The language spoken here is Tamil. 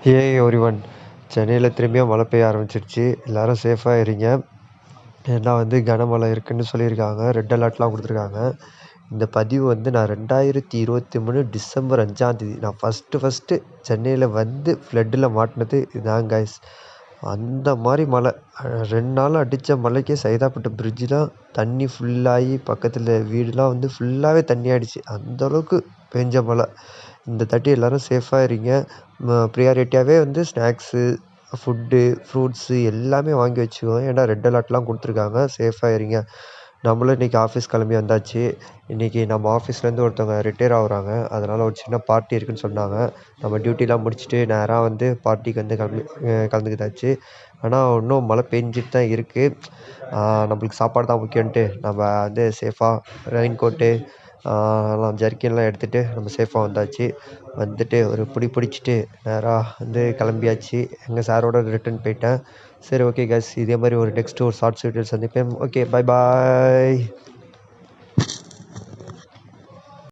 ஹே எவ்ரிவன், சென்னையில் திரும்பியும் மழை பெய்ய ஆரம்பிச்சிருச்சு. எல்லோரும் சேஃபாக இருங்க. ஏன்னா கனமழை இருக்குன்னு சொல்லியிருக்காங்க. ரெட் அலர்ட்லாம் கொடுத்துருக்காங்க. இந்த பதிவு நான் 2023 டிசம்பர் 5ஆம் தேதி நான் ஃபஸ்ட்டு சென்னையில் ஃப்ளட்டில் மாட்டினது இதுதான் கைஸ். அந்த மாதிரி மழை 2 நாள் அடித்த மழைக்கே சைதாப்பேட்டை பிரிட்ஜெலாம் தண்ணி ஃபுல்லாகி பக்கத்தில் வீடுலாம் ஃபுல்லாகவே தண்ணி ஆகிடுச்சு. அந்தளவுக்கு பெஞ்ச மழை. இந்த தாட்டி எல்லோரும் சேஃபாக இருங்க. ப்ரியாரிட்டியாகவே ஸ்நாக்ஸு, ஃபுட்டு, ஃப்ரூட்ஸு எல்லாமே வாங்கி வச்சுக்கோங்க. ஏன்னா ரெட் அலர்ட்லாம் கொடுத்துருக்காங்க. சேஃபாக இருங்க. நம்மளும் இன்றைக்கி ஆஃபீஸ் கிளம்பி வந்தாச்சு. இன்றைக்கி நம்ம ஆஃபீஸ்லேருந்து ஒருத்தவங்க ரிட்டையர் ஆகுறாங்க. அதனால் ஒரு சின்ன பார்ட்டி இருக்குதுன்னு சொன்னாங்க. நம்ம டியூட்டிலாம் முடிச்சுட்டு நேராக பார்ட்டிக்கு கலந்துக்கிட்டாச்சு. ஆனால் இன்னும் மழை பெஞ்சிட்டு தான் இருக்குது. நம்மளுக்கு சாப்பாடு தான் முக்கியன்ட்டு நம்ம சேஃபாக ரெயின் கோட்டு எல்லாம் ஜர்க்கின்லாம் எடுத்துகிட்டு நம்ம சேஃபாக வந்தாச்சு. ஒரு பிடிச்சிட்டு நேராக கிளம்பியாச்சு. எங்கள் சாரோட ரிட்டர்ன் போயிட்டேன். சரி, ஓகே கைஸ், இதே மாதிரி ஒரு நெக்ஸ்ட்டு ஒரு ஷார்ட்ஸ் வீடியோ சந்திப்பேன். Okay, bye bye.